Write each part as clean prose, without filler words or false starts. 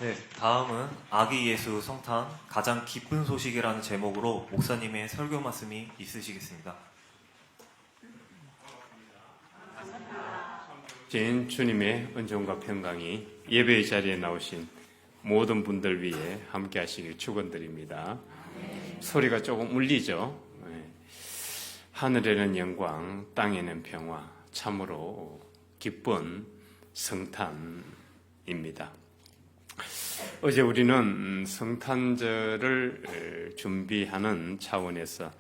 네, 다음은 아기 예수 성탄 가장 기쁜 소식이라는 제목으로 목사님의 설교 말씀이 있으시겠습니다. 주님의 은총과 평강이 예배의 자리에 나오신 모든 분들 위해 함께 하시길 축원드립니다. 소리가 조금 울리죠? 하늘에는 영광, 땅에는 평화, 참으로 기쁜 성탄입니다. 어제 우리는 성탄절을 준비하는 차원에서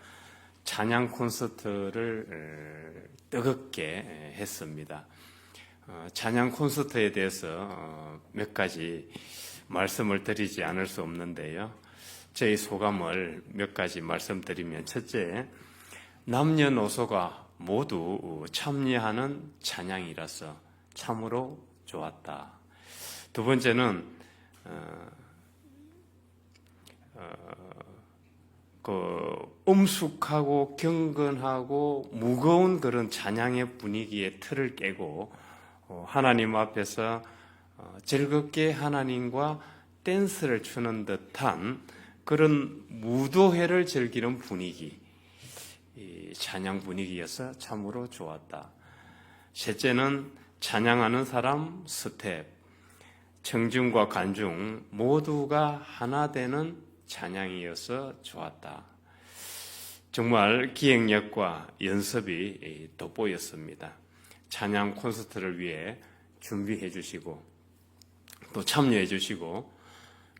찬양 콘서트를 뜨겁게 했습니다. 찬양 콘서트에 대해서 몇 가지 말씀을 드리지 않을 수 없는데요. 저희 소감을 몇 가지 말씀드리면, 첫째, 남녀노소가 모두 참여하는 찬양이라서 참으로 좋았다. 두 번째는 엄숙하고 경건하고 무거운 그런 찬양의 분위기의 틀을 깨고 하나님 앞에서 즐겁게 하나님과 댄스를 추는 듯한 그런 무도회를 즐기는 분위기, 이 찬양 분위기여서 참으로 좋았다. 셋째는 찬양하는 사람 스텝, 청중과 관중 모두가 하나 되는 찬양이어서 좋았다. 정말 기획력과 연습이 돋보였습니다. 찬양 콘서트를 위해 준비해 주시고 또 참여해 주시고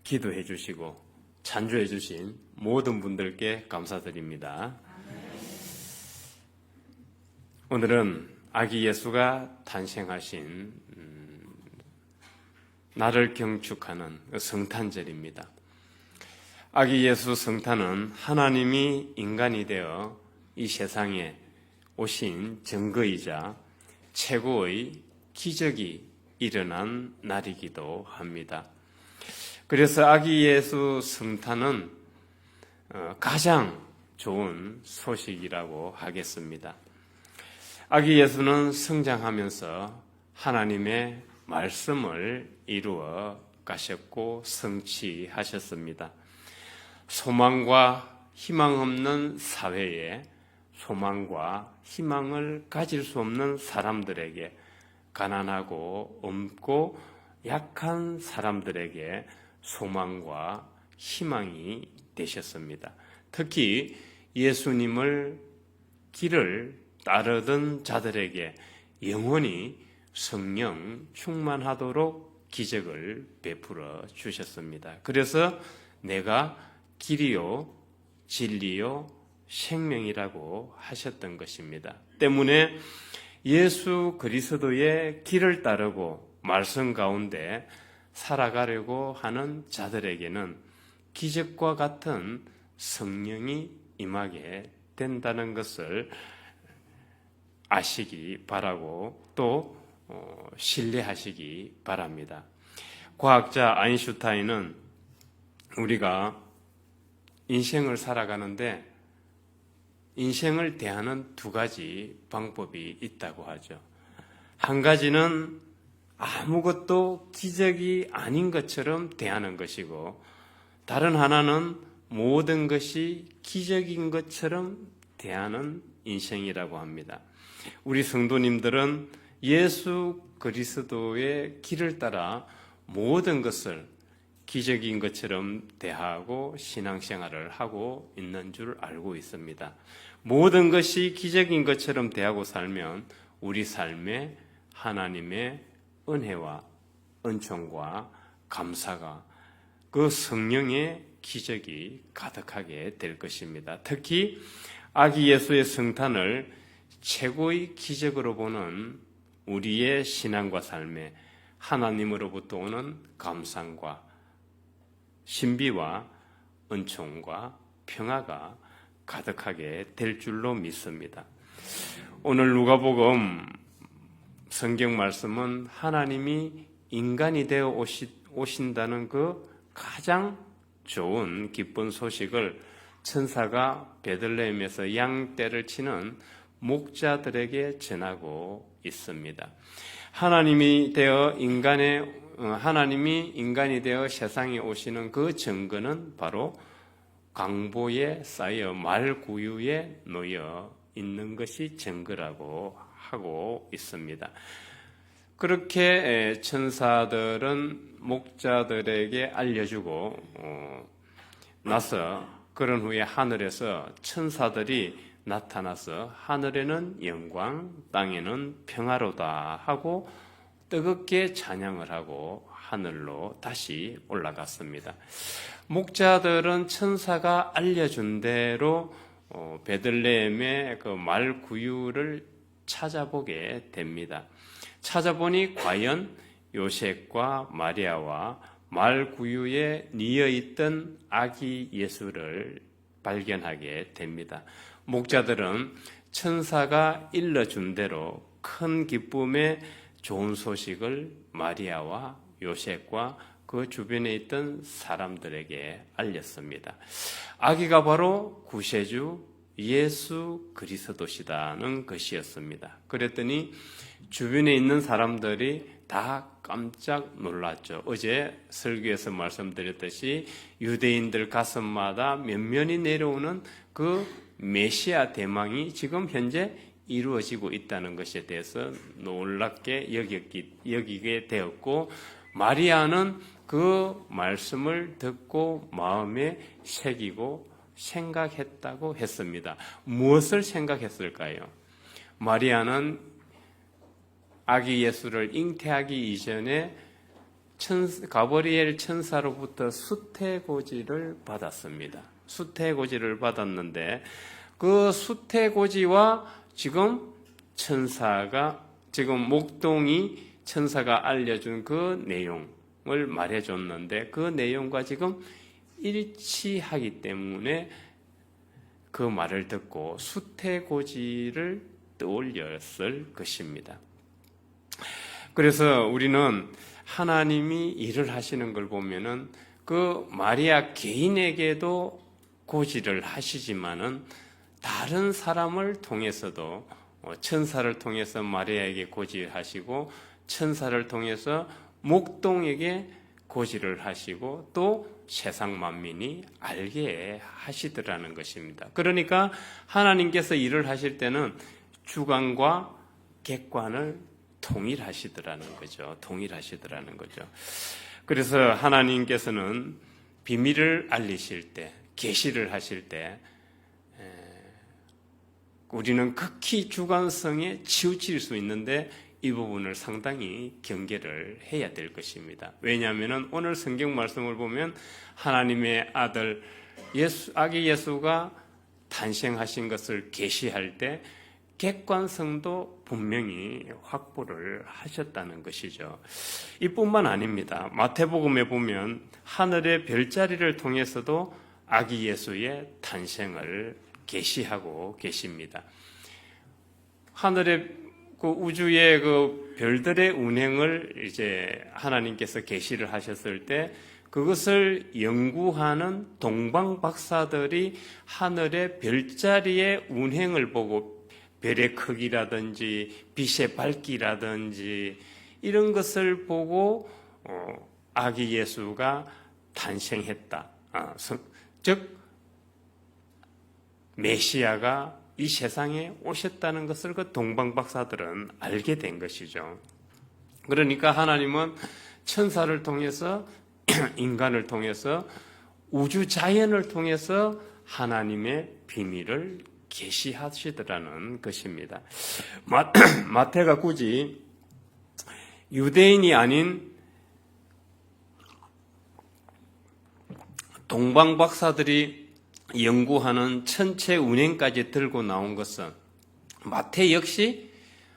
기도해 주시고 찬주해 주신 모든 분들께 감사드립니다. 오늘은 아기 예수가 탄생하신 나를 경축하는 성탄절입니다. 아기 예수 성탄은 하나님이 인간이 되어 이 세상에 오신 증거이자 최고의 기적이 일어난 날이기도 합니다. 그래서 아기 예수 성탄은 가장 좋은 소식이라고 하겠습니다. 아기 예수는 성장하면서 하나님의 말씀을 이루어 가셨고 성취하셨습니다. 소망과 희망 없는 사회에 소망과 희망을 가질 수 없는 사람들에게, 가난하고 없고 약한 사람들에게 소망과 희망이 되셨습니다. 특히 예수님을 길을 따르던 자들에게 영원히 성령 충만하도록 기적을 베풀어 주셨습니다. 그래서 내가 길이요 진리요 생명이라고 하셨던 것입니다. 때문에 예수 그리스도의 길을 따르고 말씀 가운데 살아가려고 하는 자들에게는 기적과 같은 성령이 임하게 된다는 것을 아시기 바라고 또 신뢰하시기 바랍니다. 과학자 아인슈타인은 우리가 인생을 살아가는데 인생을 대하는 두 가지 방법이 있다고 하죠. 한 가지는 아무것도 기적이 아닌 것처럼 대하는 것이고, 다른 하나는 모든 것이 기적인 것처럼 대하는 인생이라고 합니다. 우리 성도님들은 예수 그리스도의 길을 따라 모든 것을 기적인 것처럼 대하고 신앙생활을 하고 있는 줄 알고 있습니다. 모든 것이 기적인 것처럼 대하고 살면 우리 삶에 하나님의 은혜와 은총과 감사가, 그 성령의 기적이 가득하게 될 것입니다. 특히 아기 예수의 성탄을 최고의 기적으로 보는 우리의 신앙과 삶에 하나님으로부터 오는 감상과 신비와 은총과 평화가 가득하게 될 줄로 믿습니다. 오늘 누가복음 성경 말씀은 하나님이 인간이 되어 오신다는 그 가장 좋은 기쁜 소식을 천사가 베들레헴에서 양떼를 치는 목자들에게 전하고 있습니다. 하나님이 되어 인간의 하나님이 인간이 되어 세상에 오시는 그 증거는 바로 강보에 쌓여 말구유에 놓여 있는 것이 증거라고 하고 있습니다. 그렇게 천사들은 목자들에게 알려주고 나서 그런 후에 하늘에서 천사들이 나타나서 하늘에는 영광, 땅에는 평화로다 하고 뜨겁게 찬양을 하고 하늘로 다시 올라갔습니다. 목자들은 천사가 알려준 대로 베들레헴의 그 말구유를 찾아보게 됩니다. 찾아보니 과연 요셉과 마리아와 말구유에 뉘어있던 아기 예수를 발견하게 됩니다. 목자들은 천사가 일러준 대로 큰 기쁨의 좋은 소식을 마리아와 요셉과 그 주변에 있던 사람들에게 알렸습니다. 아기가 바로 구세주 예수 그리스도시다는 것이었습니다. 그랬더니 주변에 있는 사람들이 다 깜짝 놀랐죠. 어제 설교에서 말씀드렸듯이 유대인들 가슴마다 면면이 내려오는 그 메시아 대망이 지금 현재 이루어지고 있다는 것에 대해서 놀랍게 여기게 되었고, 마리아는 그 말씀을 듣고 마음에 새기고 생각했다고 했습니다. 무엇을 생각했을까요? 마리아는 아기 예수를 잉태하기 이전에 가브리엘 천사로부터 수태고지를 받았습니다. 수태고지를 받았는데 그 수태고지와 지금 목동이 천사가 알려준 그 내용을 말해줬는데 그 내용과 지금 일치하기 때문에 그 말을 듣고 수태고지를 떠올렸을 것입니다. 그래서 우리는 하나님이 일을 하시는 걸 보면은 그 마리아 개인에게도 고지를 하시지만은 다른 사람을 통해서도 천사를 통해서 마리아에게 고지하시고 천사를 통해서 목동에게 고지를 하시고 또 세상 만민이 알게 하시더라는 것입니다. 그러니까 하나님께서 일을 하실 때는 주관과 객관을 동일하시더라는 거죠. 그래서 하나님께서는 비밀을 알리실 때, 계시를 하실 때 우리는 극히 주관성에 치우칠 수 있는데 이 부분을 상당히 경계를 해야 될 것입니다. 왜냐하면 오늘 성경 말씀을 보면 하나님의 아들 아기 예수가 탄생하신 것을 계시할 때 객관성도 분명히 확보를 하셨다는 것이죠. 이뿐만 아닙니다. 마태복음에 보면 하늘의 별자리를 통해서도 아기 예수의 탄생을 계시하고 계십니다. 하늘의 그 우주의 그 별들의 운행을 이제 하나님께서 계시를 하셨을 때 그것을 연구하는 동방 박사들이 하늘의 별자리의 운행을 보고 별의 크기라든지 빛의 밝기라든지 이런 것을 보고 아기 예수가 탄생했다. 즉 메시아가 이 세상에 오셨다는 것을 그 동방 박사들은 알게 된 것이죠. 그러니까 하나님은 천사를 통해서 인간을 통해서 우주 자연을 통해서 하나님의 비밀을 계시하시더라는 것입니다. 마태가 굳이 유대인이 아닌 동방 박사들이 연구하는 천체 운행까지 들고 나온 것은 마태 역시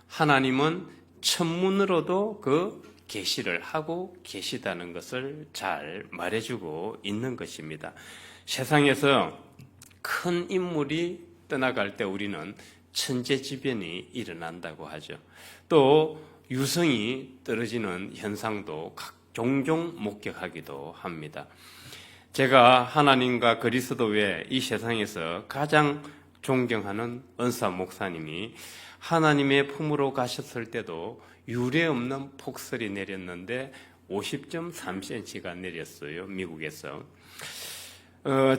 하나님은 천문으로도 그 계시를 하고 계시다는 것을 잘 말해주고 있는 것입니다. 세상에서 큰 인물이 떠나갈 때 우리는 천재지변이 일어난다고 하죠. 또 유성이 떨어지는 현상도 종종 목격하기도 합니다. 제가 하나님과 그리스도 외에 이 세상에서 가장 존경하는 은사 목사님이 하나님의 품으로 가셨을 때도 유례없는 폭설이 내렸는데 50.3cm가 내렸어요. 미국에서.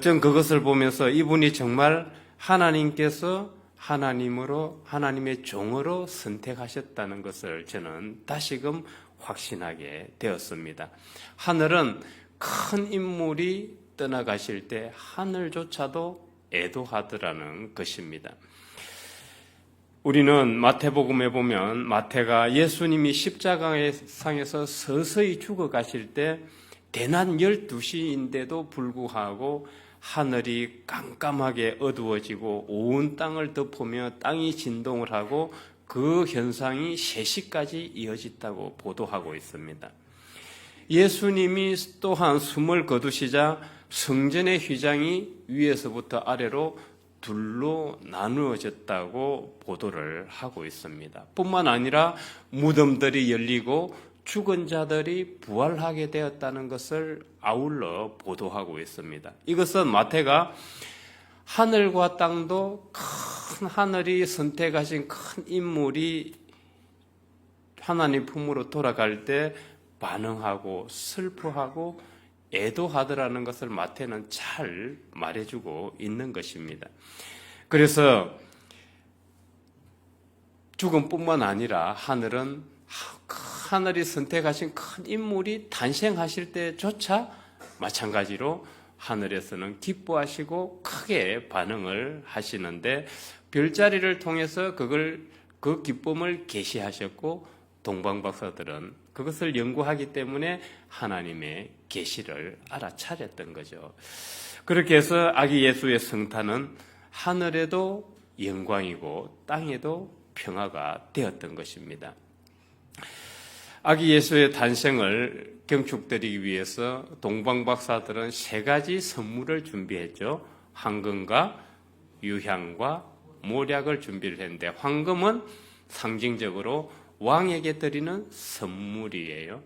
전 그것을 보면서 이분이 정말 하나님께서 하나님의 종으로 선택하셨다는 것을 저는 다시금 확신하게 되었습니다. 하늘은 큰 인물이 떠나가실 때 하늘조차도 애도하더라는 것입니다. 우리는 마태복음에 보면 마태가 예수님이 십자가의 상에서 서서히 죽어가실 때 대낮 12시인데도 불구하고 하늘이 깜깜하게 어두워지고 온 땅을 덮으며 땅이 진동을 하고 그 현상이 3시까지 이어졌다고 보도하고 있습니다. 예수님이 또한 숨을 거두시자 성전의 휘장이 위에서부터 아래로 둘로 나누어졌다고 보도를 하고 있습니다. 뿐만 아니라 무덤들이 열리고 죽은 자들이 부활하게 되었다는 것을 아울러 보도하고 있습니다. 이것은 마태가 하늘과 땅도 큰 하늘이 선택하신 큰 인물이 하나님 품으로 돌아갈 때 반응하고 슬퍼하고 애도하더라는 것을 마태는 잘 말해주고 있는 것입니다. 그래서 죽음뿐만 아니라 하늘이 선택하신 큰 인물이 탄생하실 때조차 마찬가지로 하늘에서는 기뻐하시고 크게 반응을 하시는데 별자리를 통해서 그 기쁨을 계시하셨고 동방박사들은 그것을 연구하기 때문에 하나님의 계시를 알아차렸던 거죠. 그렇게 해서 아기 예수의 성탄은 하늘에도 영광이고 땅에도 평화가 되었던 것입니다. 아기 예수의 탄생을 경축드리기 위해서 동방박사들은 3가지 선물을 준비했죠. 황금과 유향과 몰약을 준비를 했는데 황금은 상징적으로 왕에게 드리는 선물이에요.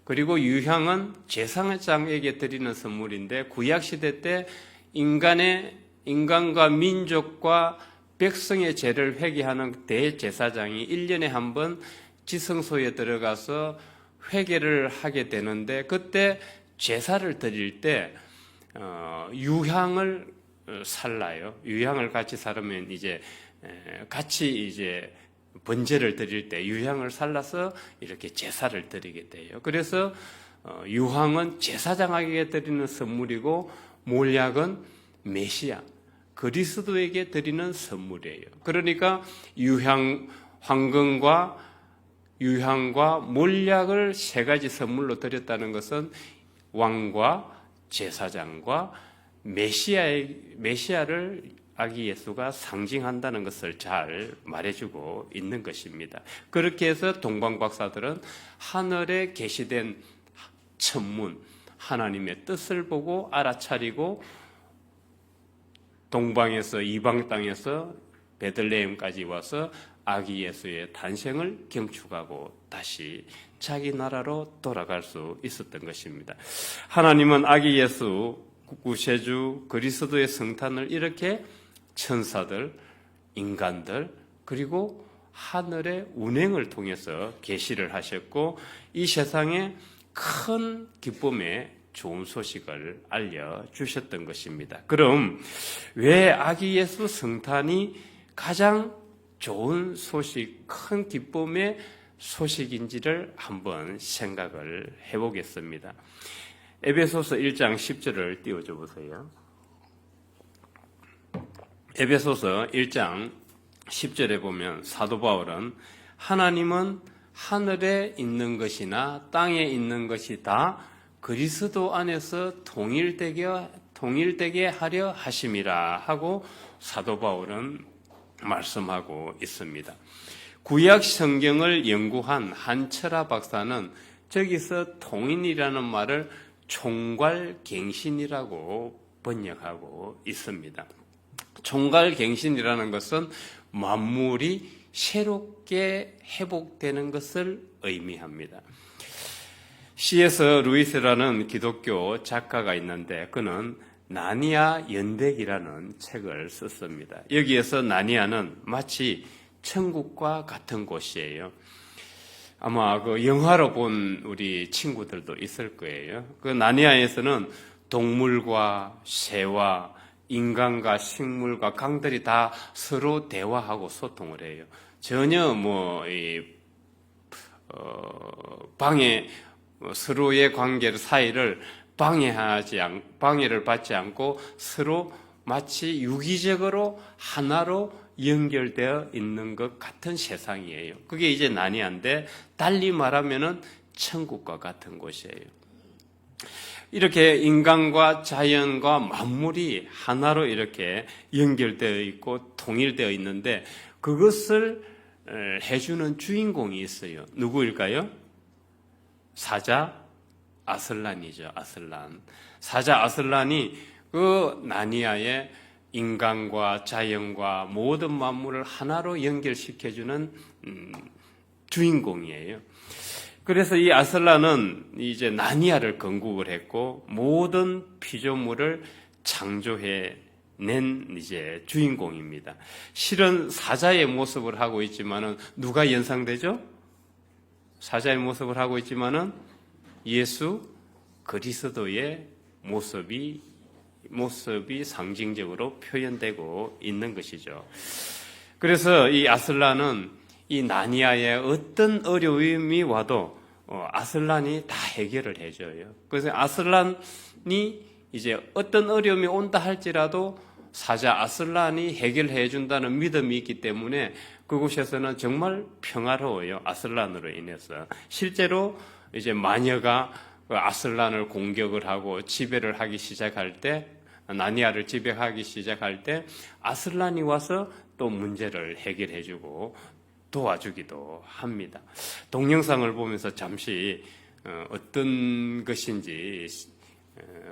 그리고 유향은 제사장에게 드리는 선물인데 구약시대 때 인간과 민족과 백성의 죄를 회개하는 대제사장이 1년에 한 번 지성소에 들어가서 회개를 하게 되는데 그때 제사를 드릴 때 유향을 살라요. 유향을 같이 사르면 같이 번제를 드릴 때 유향을 살라서 이렇게 제사를 드리게 돼요. 그래서 유향은 제사장에게 드리는 선물이고 몰약은 메시아 그리스도에게 드리는 선물이에요. 그러니까 황금과 유향과 몰약을 3가지 선물로 드렸다는 것은 왕과 제사장과 메시아를 아기 예수가 상징한다는 것을 잘 말해주고 있는 것입니다. 그렇게 해서 동방박사들은 하늘에 계시된 천문, 하나님의 뜻을 보고 알아차리고 동방에서 이방 땅에서 베들레헴까지 와서 아기 예수의 탄생을 경축하고 다시 자기 나라로 돌아갈 수 있었던 것입니다. 하나님은 아기 예수 구세주 그리스도의 성탄을 이렇게 천사들, 인간들 그리고 하늘의 운행을 통해서 계시를 하셨고 이 세상에 큰 기쁨의 좋은 소식을 알려주셨던 것입니다. 그럼 왜 아기 예수 성탄이 가장 좋은 소식, 큰 기쁨의 소식인지를 한번 생각을 해보겠습니다. 에베소서 1장 10절을 띄워줘 보세요. 에베소서 1장 10절에 보면 사도 바울은 하나님은 하늘에 있는 것이나 땅에 있는 것이 다 그리스도 안에서 통일되게 하려 하심이라 하고 사도 바울은 말씀하고 있습니다. 구약 성경을 연구한 한철아 박사는 저기서 통일이라는 말을 총괄갱신이라고 번역하고 있습니다. 총괄갱신이라는 것은 만물이 새롭게 회복되는 것을 의미합니다. C.S. 루이스라는 기독교 작가가 있는데 그는 나니아 연대기라는 책을 썼습니다. 여기에서 나니아는 마치 천국과 같은 곳이에요. 아마 그 영화로 본 우리 친구들도 있을 거예요. 그 나니아에서는 동물과 새와 인간과 식물과 강들이 다 서로 대화하고 소통을 해요. 전혀 방해, 서로의 관계 사이를 방해를 받지 않고 서로 마치 유기적으로 하나로 연결되어 있는 것 같은 세상이에요. 그게 이제 나니아인데 달리 말하면은 천국과 같은 곳이에요. 이렇게 인간과 자연과 만물이 하나로 이렇게 연결되어 있고 통일되어 있는데 그것을 해주는 주인공이 있어요. 누구일까요? 사자 아슬란이죠. 아슬란. 사자 아슬란이 그 나니아의 인간과 자연과 모든 만물을 하나로 연결시켜주는 주인공이에요. 그래서 이 아슬란은 이제 나니아를 건국을 했고 모든 피조물을 창조해 낸 이제 주인공입니다. 실은 사자의 모습을 하고 있지만은 누가 연상되죠? 사자의 모습을 하고 있지만은 예수 그리스도의 모습이 상징적으로 표현되고 있는 것이죠. 그래서 이 아슬란은 이 나니아의 어떤 어려움이 와도 아슬란이 다 해결을 해줘요. 그래서 아슬란이 이제 어떤 어려움이 온다 할지라도 사자 아슬란이 해결해 준다는 믿음이 있기 때문에 그곳에서는 정말 평화로워요. 아슬란으로 인해서. 실제로 이제 마녀가 아슬란을 공격을 하고 지배를 하기 시작할 때, 나니아를 지배하기 시작할 때 아슬란이 와서 또 문제를 해결해 주고 도와주기도 합니다. 동영상을 보면서 잠시 어떤 것인지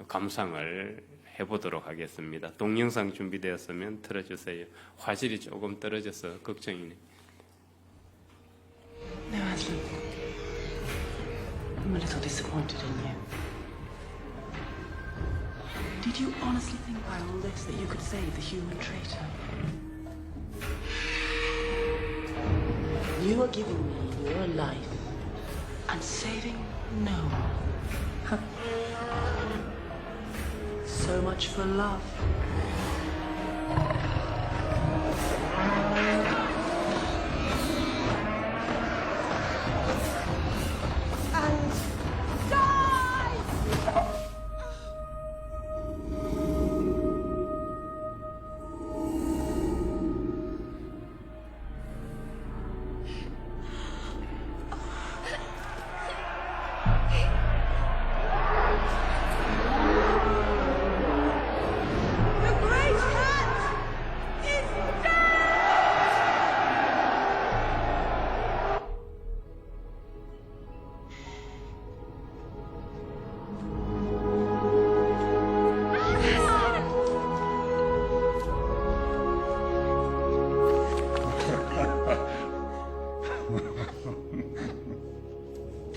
감상을 해보도록 하겠습니다. 동영상 준비되었으면 틀어주세요. 화질이 조금 떨어져서 걱정이네. No, Aslan. I'm a little disappointed in you. Did you honestly think by all this that you could save the human traitor? You are giving me your life and saving no one. So much for love.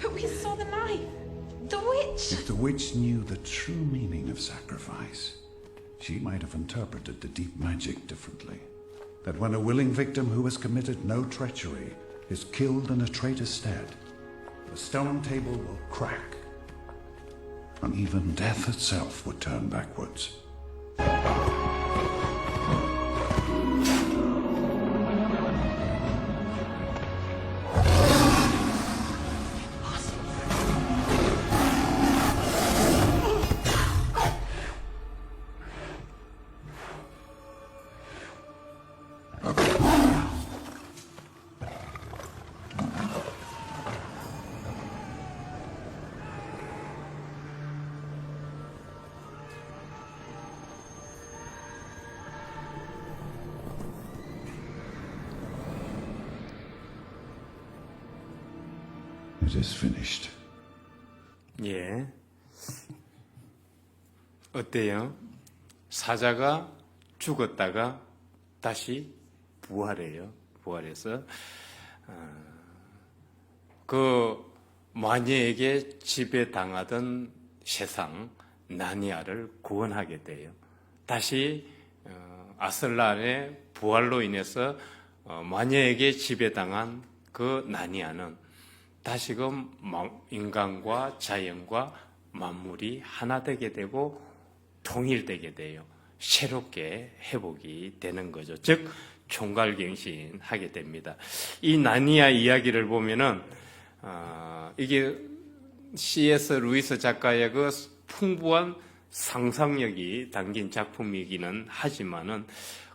But we saw the knife. The witch. If the witch knew the true meaning of sacrifice, she might have interpreted the deep magic differently. That when a willing victim who has committed no treachery is killed in a traitor's stead, the stone table will crack, and even death itself would turn backwards. It is finished. 예. 어때요? 사자가 죽었다가 다시 부활해요. 부활해서 그 마녀에게 지배당하던 세상 나니아를 구원하게 돼요. 다시 아슬란의 부활로 인해서 마녀에게 지배당한 그 나니아는 다시금 인간과 자연과 만물이 하나 되게 되고 통일되게 돼요. 새롭게 회복이 되는 거죠. 즉 총괄갱신하게 됩니다. 이 나니아 이야기를 보면은 이게 C.S. 루이스 작가의 그 풍부한 상상력이 담긴 작품이기는 하지만은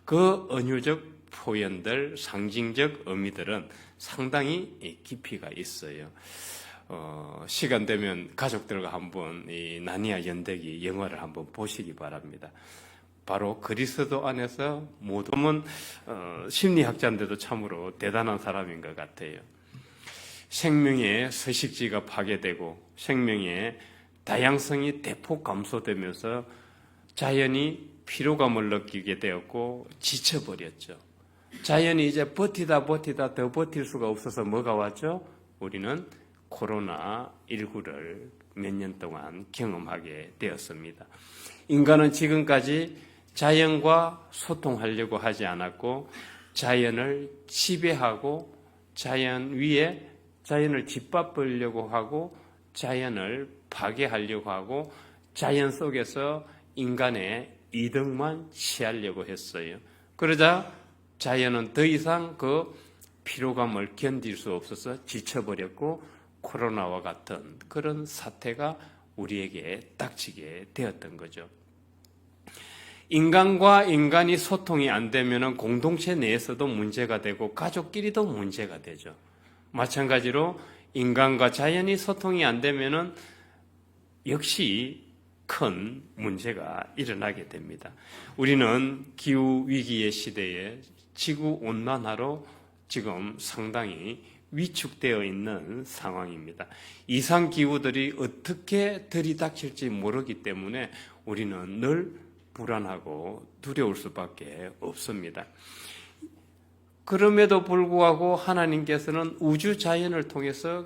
그 은유적 표현들, 상징적 의미들은 상당히 깊이가 있어요. 시간 되면 가족들과 한번 이 나니아 연대기 영화를 한번 보시기 바랍니다. 바로 그리스도 안에서 모두는 심리학자인데도 참으로 대단한 사람인 것 같아요. 생명의 서식지가 파괴되고 생명의 다양성이 대폭 감소되면서 자연이 피로감을 느끼게 되었고 지쳐버렸죠. 자연이 이제 버티다 더 버틸 수가 없어서 뭐가 왔죠? 우리는 코로나19를 몇 년 동안 경험하게 되었습니다. 인간은 지금까지 자연과 소통하려고 하지 않았고 자연을 지배하고 자연 위에 자연을 짓밟으려고 하고 자연을 파괴하려고 하고 자연 속에서 인간의 이득만 취하려고 했어요. 그러자 자연은 더 이상 그 피로감을 견딜 수 없어서 지쳐버렸고 코로나와 같은 그런 사태가 우리에게 닥치게 되었던 거죠. 인간과 인간이 소통이 안 되면 공동체 내에서도 문제가 되고 가족끼리도 문제가 되죠. 마찬가지로 인간과 자연이 소통이 안 되면 역시 큰 문제가 일어나게 됩니다. 우리는 기후위기의 시대에 지구온난화로 지금 상당히 위축되어 있는 상황입니다. 이상기후들이 어떻게 들이닥칠지 모르기 때문에 우리는 늘 불안하고 두려울 수밖에 없습니다. 그럼에도 불구하고 하나님께서는 우주 자연을 통해서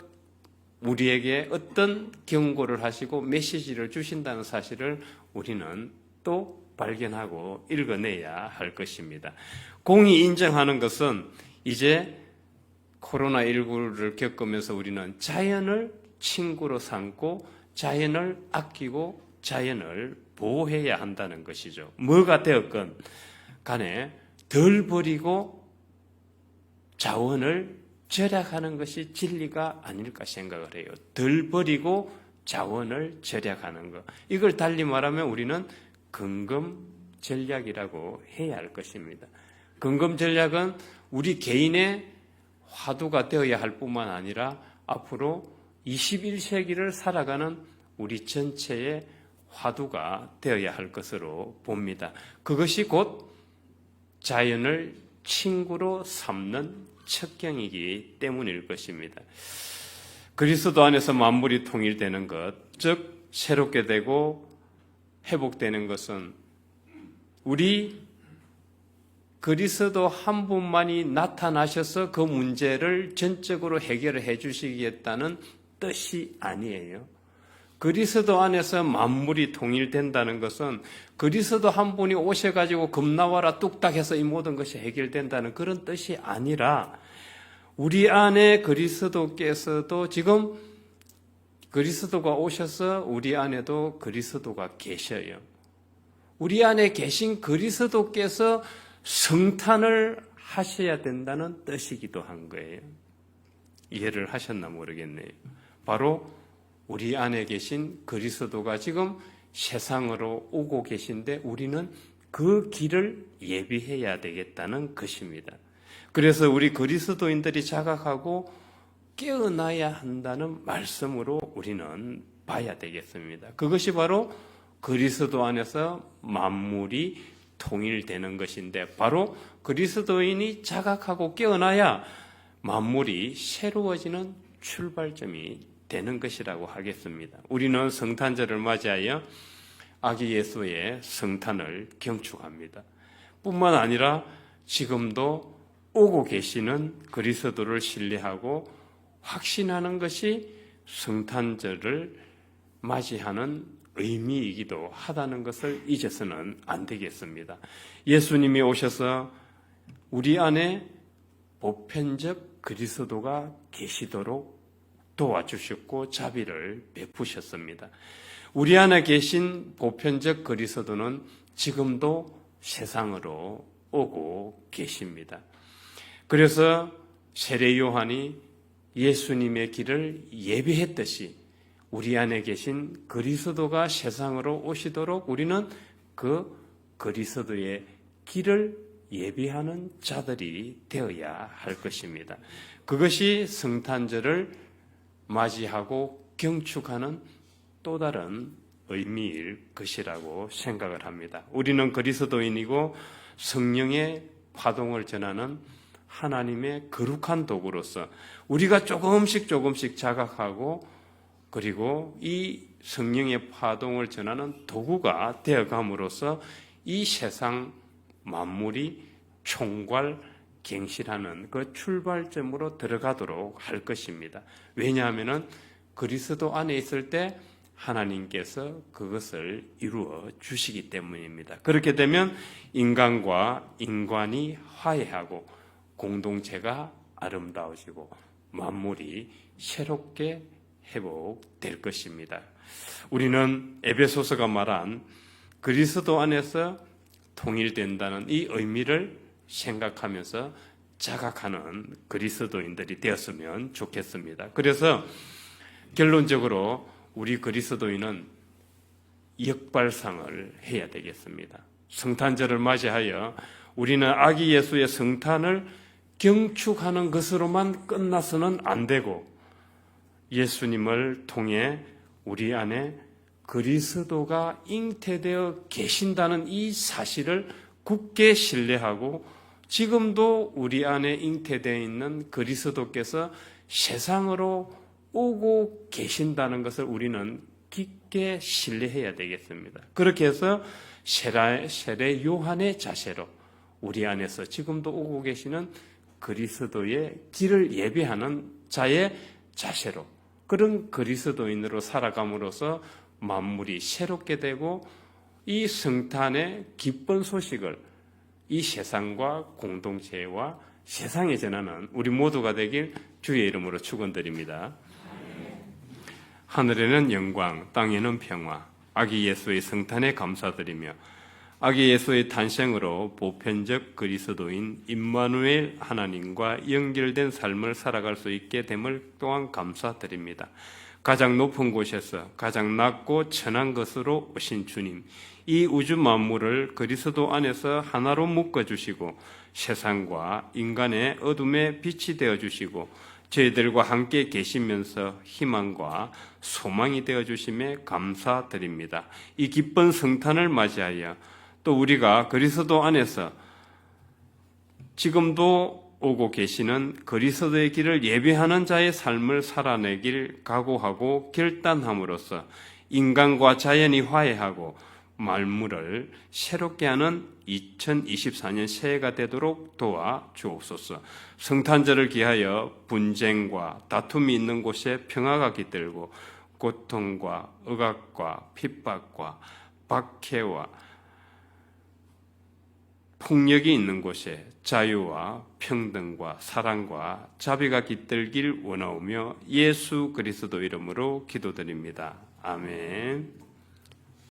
우리에게 어떤 경고를 하시고 메시지를 주신다는 사실을 우리는 또 발견하고 읽어내야 할 것입니다. 공히 인정하는 것은 이제 코로나19를 겪으면서 우리는 자연을 친구로 삼고 자연을 아끼고 자연을 보호해야 한다는 것이죠. 뭐가 되었건 간에 덜 버리고 자원을 절약하는 것이 진리가 아닐까 생각을 해요. 덜 버리고 자원을 절약하는 것. 이걸 달리 말하면 우리는 근검 전략이라고 해야 할 것입니다. 근검 전략은 우리 개인의 화두가 되어야 할 뿐만 아니라 앞으로 21세기를 살아가는 우리 전체의 화두가 되어야 할 것으로 봅니다. 그것이 곧 자연을 친구로 삼는 척경이기 때문일 것입니다. 그리스도 안에서 만물이 통일되는 것, 즉 새롭게 되고 회복되는 것은 우리 그리스도 한 분만이 나타나셔서 그 문제를 전적으로 해결해 주시겠다는 뜻이 아니에요. 그리스도 안에서 만물이 통일된다는 것은 그리스도 한 분이 오셔가지고 겁나와라 뚝딱 해서 이 모든 것이 해결된다는 그런 뜻이 아니라 우리 안에 그리스도께서도 지금 그리스도가 오셔서 우리 안에도 그리스도가 계셔요. 우리 안에 계신 그리스도께서 성탄을 하셔야 된다는 뜻이기도 한 거예요. 이해를 하셨나 모르겠네요. 바로 우리 안에 계신 그리스도가 지금 세상으로 오고 계신데 우리는 그 길을 예비해야 되겠다는 것입니다. 그래서 우리 그리스도인들이 자각하고 깨어나야 한다는 말씀으로 우리는 봐야 되겠습니다. 그것이 바로 그리스도 안에서 만물이 통일되는 것인데 바로 그리스도인이 자각하고 깨어나야 만물이 새로워지는 출발점이 되는 것이라고 하겠습니다. 우리는 성탄절을 맞이하여 아기 예수의 성탄을 경축합니다. 뿐만 아니라 지금도 오고 계시는 그리스도를 신뢰하고 확신하는 것이 성탄절을 맞이하는 의미이기도 하다는 것을 잊어서는 안 되겠습니다. 예수님이 오셔서 우리 안에 보편적 그리스도가 계시도록 도와주셨고 자비를 베푸셨습니다. 우리 안에 계신 보편적 그리스도는 지금도 세상으로 오고 계십니다. 그래서 세례 요한이 예수님의 길을 예비했듯이 우리 안에 계신 그리스도가 세상으로 오시도록 우리는 그 그리스도의 길을 예비하는 자들이 되어야 할 것입니다. 그것이 성탄절을 맞이하고 경축하는 또 다른 의미일 것이라고 생각을 합니다. 우리는 그리스도인이고 성령의 파동을 전하는 하나님의 거룩한 도구로서 우리가 조금씩 자각하고 그리고 이 성령의 파동을 전하는 도구가 되어감으로써 이 세상 만물이 총괄 갱신하는 그 출발점으로 들어가도록 할 것입니다. 왜냐하면 그리스도 안에 있을 때 하나님께서 그것을 이루어 주시기 때문입니다. 그렇게 되면 인간과 인간이 화해하고 공동체가 아름다워지고 만물이 새롭게 회복될 것입니다. 우리는 에베소서가 말한 그리스도 안에서 통일된다는 이 의미를 생각하면서 자각하는 그리스도인들이 되었으면 좋겠습니다. 그래서 결론적으로 우리 그리스도인은 역발상을 해야 되겠습니다. 성탄절을 맞이하여 우리는 아기 예수의 성탄을 경축하는 것으로만 끝나서는 안 되고 예수님을 통해 우리 안에 그리스도가 잉태되어 계신다는 이 사실을 굳게 신뢰하고 지금도 우리 안에 잉태되어 있는 그리스도께서 세상으로 오고 계신다는 것을 우리는 깊게 신뢰해야 되겠습니다. 그렇게 해서 세례 요한의 자세로 우리 안에서 지금도 오고 계시는 그리스도의 길을 예비하는 자의 자세로 그런 그리스도인으로 살아감으로써 만물이 새롭게 되고 이 성탄의 기쁜 소식을 이 세상과 공동체와 세상에 전하는 우리 모두가 되길 주의 이름으로 축원드립니다. 하늘에는 영광, 땅에는 평화, 아기 예수의 성탄에 감사드리며 아기 예수의 탄생으로 보편적 그리스도인 임마누엘 하나님과 연결된 삶을 살아갈 수 있게 됨을 또한 감사드립니다. 가장 높은 곳에서 가장 낮고 천한 것으로 오신 주님, 이 우주 만물을 그리스도 안에서 하나로 묶어주시고 세상과 인간의 어둠에 빛이 되어주시고 저희들과 함께 계시면서 희망과 소망이 되어주심에 감사드립니다. 이 기쁜 성탄을 맞이하여 또 우리가 그리스도 안에서 지금도 오고 계시는 그리스도의 길을 예비하는 자의 삶을 살아내길 각오하고 결단함으로써 인간과 자연이 화해하고 만물을 새롭게 하는 2024년 새해가 되도록 도와 주옵소서. 성탄절을 기하여 분쟁과 다툼이 있는 곳에 평화가 깃들고 고통과 억압과 핍박과 박해와 폭력이 있는 곳에 자유와 평등과 사랑과 자비가 깃들길 원하오며 예수 그리스도 이름으로 기도드립니다. 아멘.